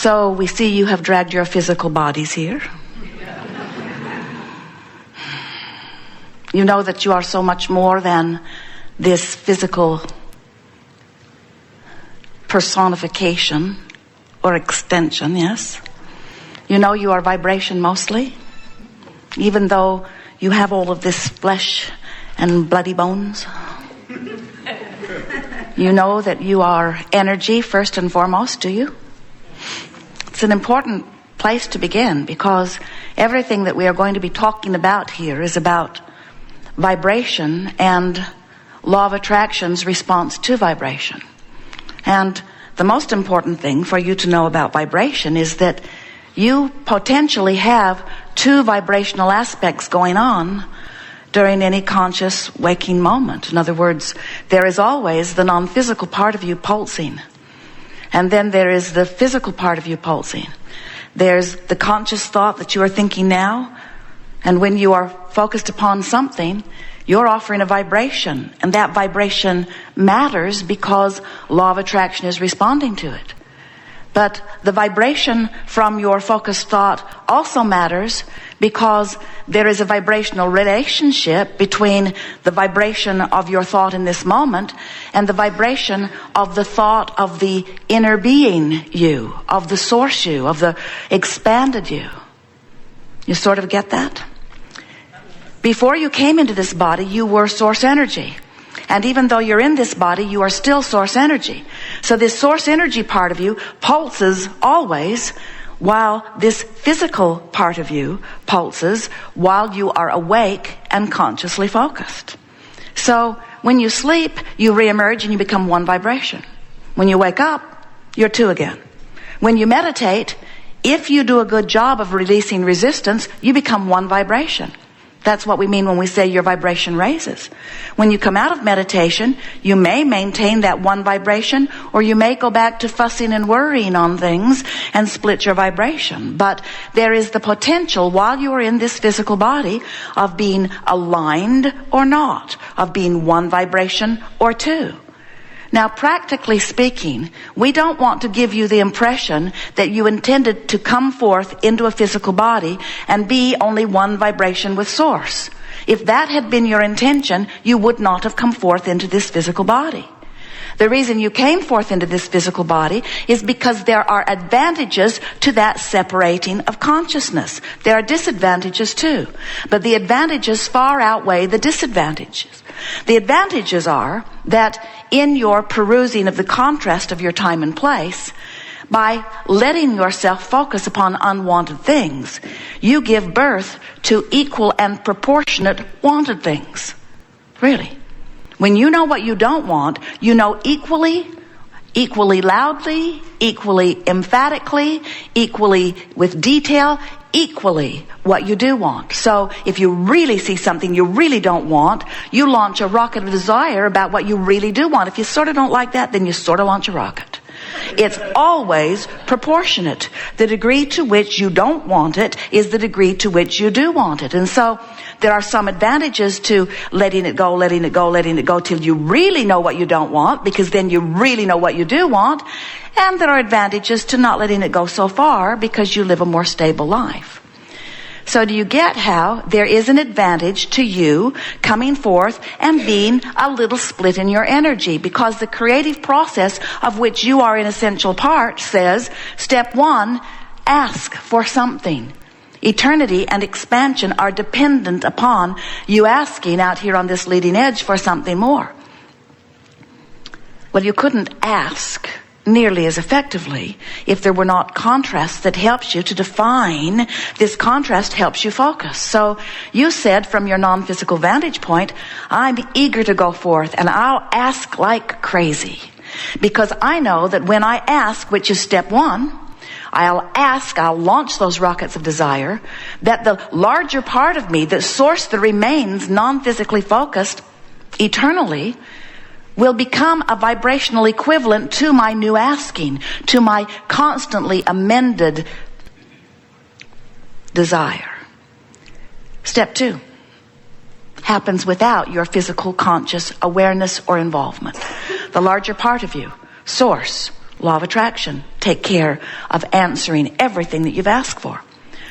So we see you have dragged your physical bodies here. You know that you are so much more than this physical personification or extension, yes? You know you are vibration mostly, even though you have all of this flesh and bloody bones. You know that you are energy first and foremost, do you? It's an important place to begin, because everything that we are going to be talking about here is about vibration and law of attraction's response to vibration. And the most important thing for you to know about vibration is that you potentially have two vibrational aspects going on during any conscious waking moment. In other words, there is always the non-physical part of you pulsing. And then there is the physical part of you pulsing. There's the conscious thought that you are thinking now. And when you are focused upon something, you're offering a vibration. And that vibration matters because law of attraction is responding to it. But the vibration from your focused thought also matters because there is a vibrational relationship between the vibration of your thought in this moment and the vibration of the thought of the inner being you, of the source you, of the expanded you. You sort of get that? Before you came into this body, you were source energy. And even though you're in this body, you are still source energy. So this source energy part of you pulses always, while this physical part of you pulses while you are awake and consciously focused. So when you sleep, you reemerge and you become one vibration. When you wake up, you're two again. When you meditate, if you do a good job of releasing resistance, you become one vibration. That's what we mean when we say your vibration raises. When you come out of meditation, you may maintain that one vibration, or you may go back to fussing and worrying on things and split your vibration. But there is the potential while you are in this physical body of being aligned or not, of being one vibration or two. Now, practically speaking, we don't want to give you the impression that you intended to come forth into a physical body and be only one vibration with source. If that had been your intention, you would not have come forth into this physical body. The reason you came forth into this physical body is because there are advantages to that separating of consciousness. There are disadvantages too, but the advantages far outweigh the disadvantages. The advantages are that in your perusing of the contrast of your time and place, by letting yourself focus upon unwanted things, you give birth to equal and proportionate wanted things. Really. When you know what you don't want, you know equally loudly, equally emphatically, equally with detail, equally what you do want. So if you really see something you really don't want, you launch a rocket of desire about what you really do want. If you sort of don't like that, then you sort of launch a rocket. It's always proportionate. The degree to which you don't want it is the degree to which you do want it. And so there are some advantages to letting it go till you really know what you don't want, because then you really know what you do want. And there are advantages to not letting it go so far because you live a more stable life. So do you get how there is an advantage to you coming forth and being a little split in your energy? Because the creative process of which you are an essential part says, step one, ask for something. Eternity and expansion are dependent upon you asking out here on this leading edge for something more. Well, you couldn't ask nearly as effectively if there were not contrast that helps you to define. This contrast helps you focus. So you said from your non-physical vantage point, I'm eager to go forth and I'll ask like crazy. Because I know that when I ask, which is step one, I'll launch those rockets of desire, that the larger part of me, the source that remains non-physically focused eternally, will become a vibrational equivalent to my new asking, to my constantly amended desire. Step two happens without your physical conscious awareness or involvement. The larger part of you, source, law of attraction take care of answering everything that you've asked for.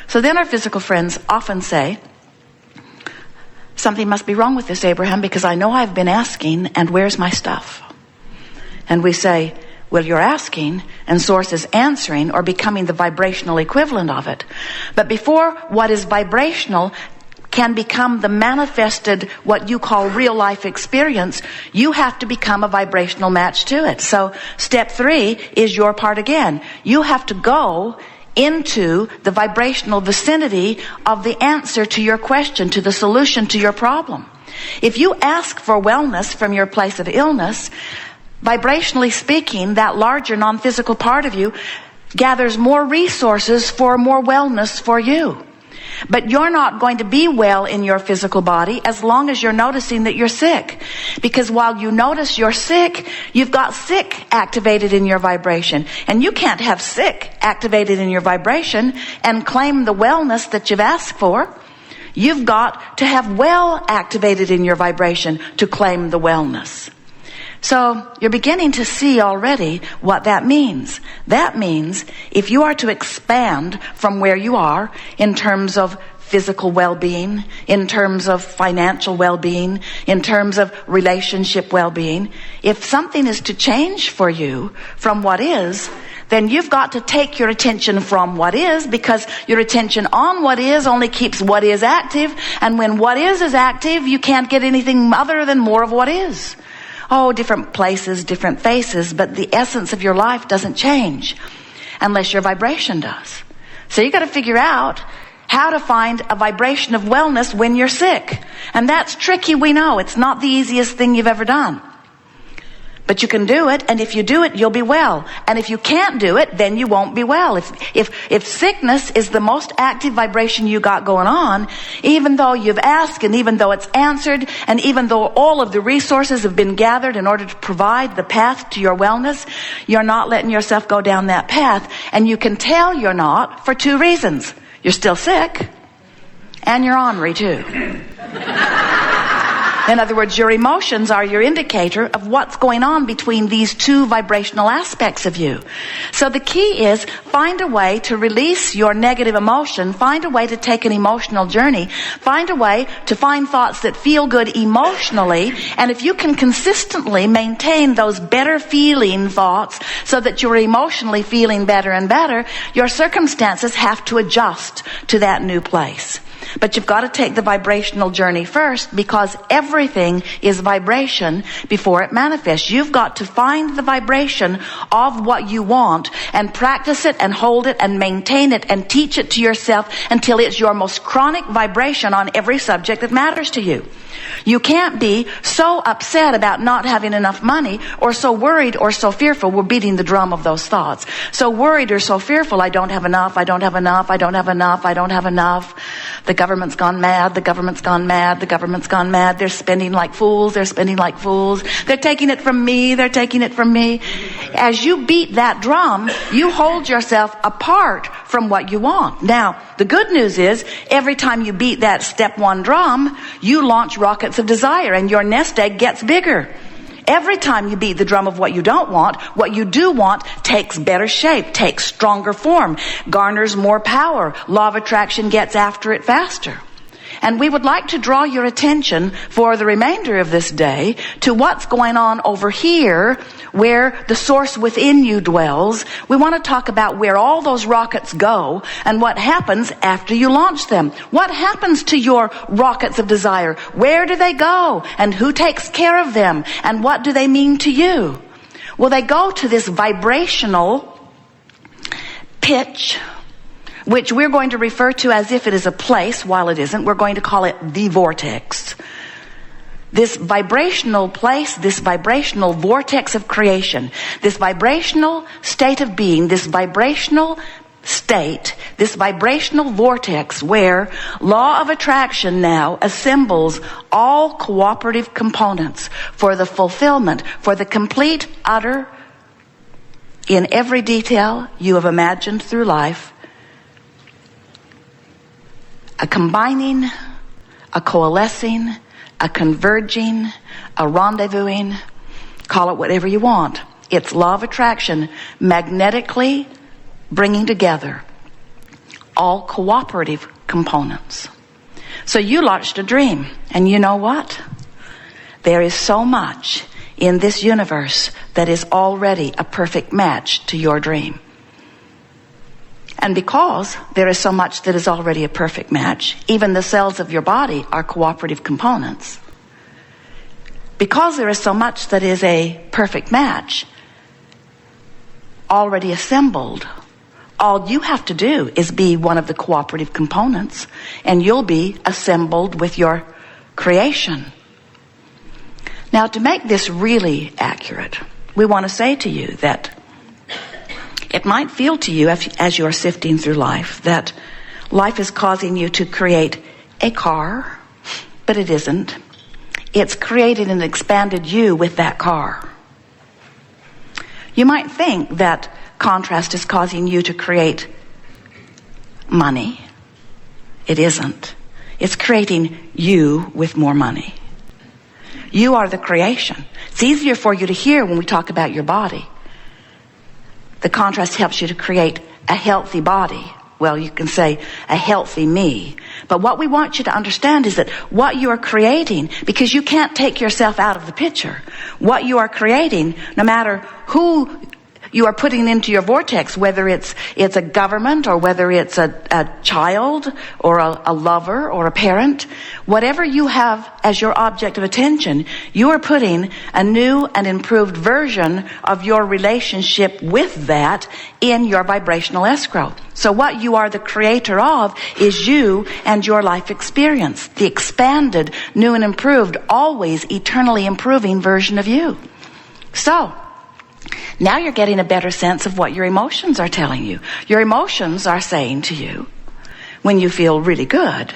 So then our physical friends often say, something must be wrong with this, Abraham, because I know I've been asking, and where's my stuff? And we say, well, you're asking, and Source is answering or becoming the vibrational equivalent of it. But before what is vibrational can become the manifested, what you call real life experience, you have to become a vibrational match to it. So step 3 is your part again. You have to go into the vibrational vicinity of the answer to your question, to the solution to your problem. If you ask for wellness from your place of illness, vibrationally speaking, that larger non-physical part of you gathers more resources for more wellness for you. But you're not going to be well in your physical body as long as you're noticing that you're sick. Because while you notice you're sick, you've got sick activated in your vibration. And you can't have sick activated in your vibration and claim the wellness that you've asked for. You've got to have well activated in your vibration to claim the wellness. So you're beginning to see already what that means. That means if you are to expand from where you are in terms of physical well-being, in terms of financial well-being, in terms of relationship well-being, if something is to change for you from what is, then you've got to take your attention from what is, because your attention on what is only keeps what is active, and when what is active, you can't get anything other than more of what is. Oh, different places, different faces, but the essence of your life doesn't change unless your vibration does. So you got to figure out how to find a vibration of wellness when you're sick. And that's tricky, we know. It's not the easiest thing you've ever done. But you can do it, and if you do it, you'll be well. And if you can't do it, then you won't be well. If sickness is the most active vibration you got going on, even though you've asked, and even though it's answered, and even though all of the resources have been gathered in order to provide the path to your wellness, you're not letting yourself go down that path. And you can tell you're not for 2 reasons. You're still sick, and you're ornery too. In other words, your emotions are your indicator of what's going on between these 2 vibrational aspects of you. So the key is find a way to release your negative emotion, find a way to take an emotional journey, find a way to find thoughts that feel good emotionally, and if you can consistently maintain those better feeling thoughts so that you're emotionally feeling better and better, your circumstances have to adjust to that new place. But you've got to take the vibrational journey first, because everything is vibration before it manifests. You've got to find the vibration of what you want and practice it and hold it and maintain it and teach it to yourself until it's your most chronic vibration on every subject that matters to you. You can't be so upset about not having enough money, or so worried or so fearful. We're beating the drum of those thoughts. So worried or so fearful, I don't have enough, I don't have enough, I don't have enough, I don't have enough. The government's gone mad, the government's gone mad, the government's gone mad. They're spending like fools, they're spending like fools. They're taking it from me, they're taking it from me. As you beat that drum, you hold yourself apart from what you want. Now, the good news is, every time you beat that step 1 drum, you launch rockets of desire, and your nest egg gets bigger. Every time you beat the drum of what you don't want, what you do want takes better shape, takes stronger form, garners more power. Law of attraction gets after it faster. And we would like to draw your attention for the remainder of this day to what's going on over here, where the source within you dwells. We want to talk about where all those rockets go and what happens after you launch them. What happens to your rockets of desire? Where do they go? And who takes care of them? And what do they mean to you? Well, they go to this vibrational pitch, which we're going to refer to as if it is a place, while it isn't. We're going to call it the vortex. This vibrational place, this vibrational vortex of creation, this vibrational state of being, this vibrational state, this vibrational vortex where law of attraction now assembles all cooperative components for the fulfillment, for the complete, utter, in every detail you have imagined through life, a combining, a coalescing, a converging, a rendezvousing, call it whatever you want. It's law of attraction magnetically bringing together all cooperative components. So you launched a dream, and you know what? There is so much in this universe that is already a perfect match to your dream. And because there is so much that is already a perfect match, even the cells of your body are cooperative components. Because there is so much that is a perfect match, already assembled, all you have to do is be one of the cooperative components, and you'll be assembled with your creation. Now, to make this really accurate, we want to say to you that it might feel to you as you're sifting through life that life is causing you to create a car, but it isn't. It's created and expanded you with that car. You might think that contrast is causing you to create money. It isn't. It's creating you with more money. You are the creation. It's easier for you to hear when we talk about your body. The contrast helps you to create a healthy body. Well, you can say a healthy me. But what we want you to understand is that what you are creating, because you can't take yourself out of the picture, what you are creating, no matter who you are putting into your vortex, whether it's a government or whether it's a child or a lover or a parent, whatever you have as your object of attention, you are putting a new and improved version of your relationship with that in your vibrational escrow. So what you are the creator of is you and your life experience, the expanded, new and improved, always eternally improving version of you. So, now you're getting a better sense of what your emotions are telling you. Your emotions are saying to you, when you feel really good,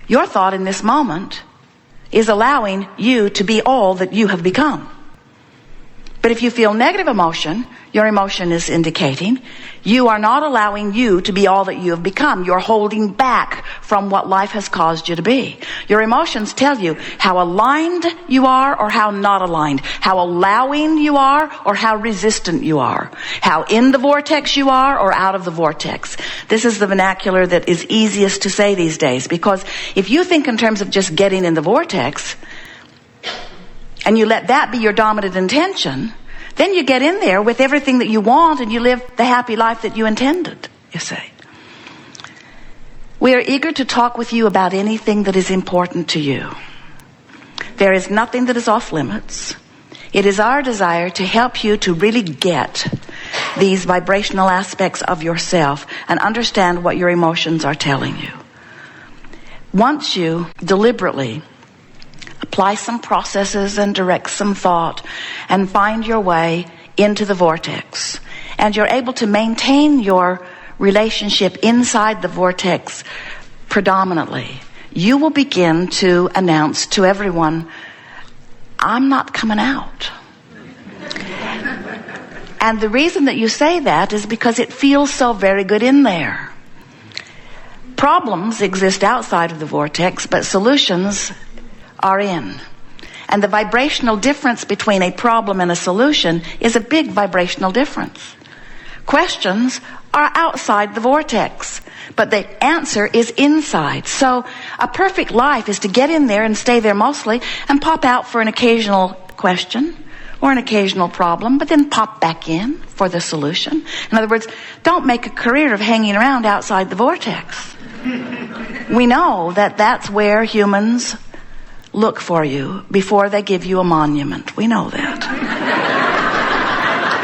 your thought in this moment is allowing you to be all that you have become. But if you feel negative emotion, your emotion is indicating you are not allowing you to be all that you have become. You're holding back from what life has caused you to be. Your emotions tell you how aligned you are or how not aligned, how allowing you are or how resistant you are, how in the vortex you are or out of the vortex. This is the vernacular that is easiest to say these days, because if you think in terms of just getting in the vortex and you let that be your dominant intention, then you get in there with everything that you want and you live the happy life that you intended, you say. We are eager to talk with you about anything that is important to you. There is nothing that is off limits. It is our desire to help you to really get these vibrational aspects of yourself and understand what your emotions are telling you. Once you deliberately apply some processes and direct some thought and find your way into the vortex, and you're able to maintain your relationship inside the vortex predominantly, you will begin to announce to everyone, I'm not coming out. And the reason that you say that is because it feels so very good in there. Problems exist outside of the vortex, but solutions are in. And the vibrational difference between a problem and a solution is a big vibrational difference. Questions are outside the vortex, but the answer is inside. So a perfect life is to get in there and stay there mostly and pop out for an occasional question or an occasional problem, but then pop back in for the solution. In other words, don't make a career of hanging around outside the vortex. We know that that's where humans look for you before they give you a monument. We know that.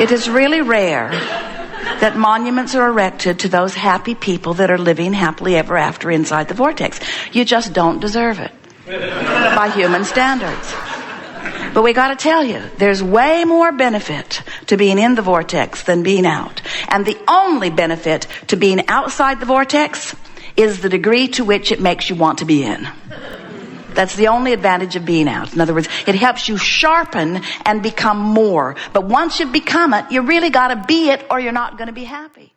It is really rare that monuments are erected to those happy people that are living happily ever after inside the vortex. You just don't deserve it by human standards. But we got to tell you, there's way more benefit to being in the vortex than being out. And the only benefit to being outside the vortex is the degree to which it makes you want to be in. That's the only advantage of being out. In other words, it helps you sharpen and become more. But once you've become it, you really got to be it or you're not going to be happy.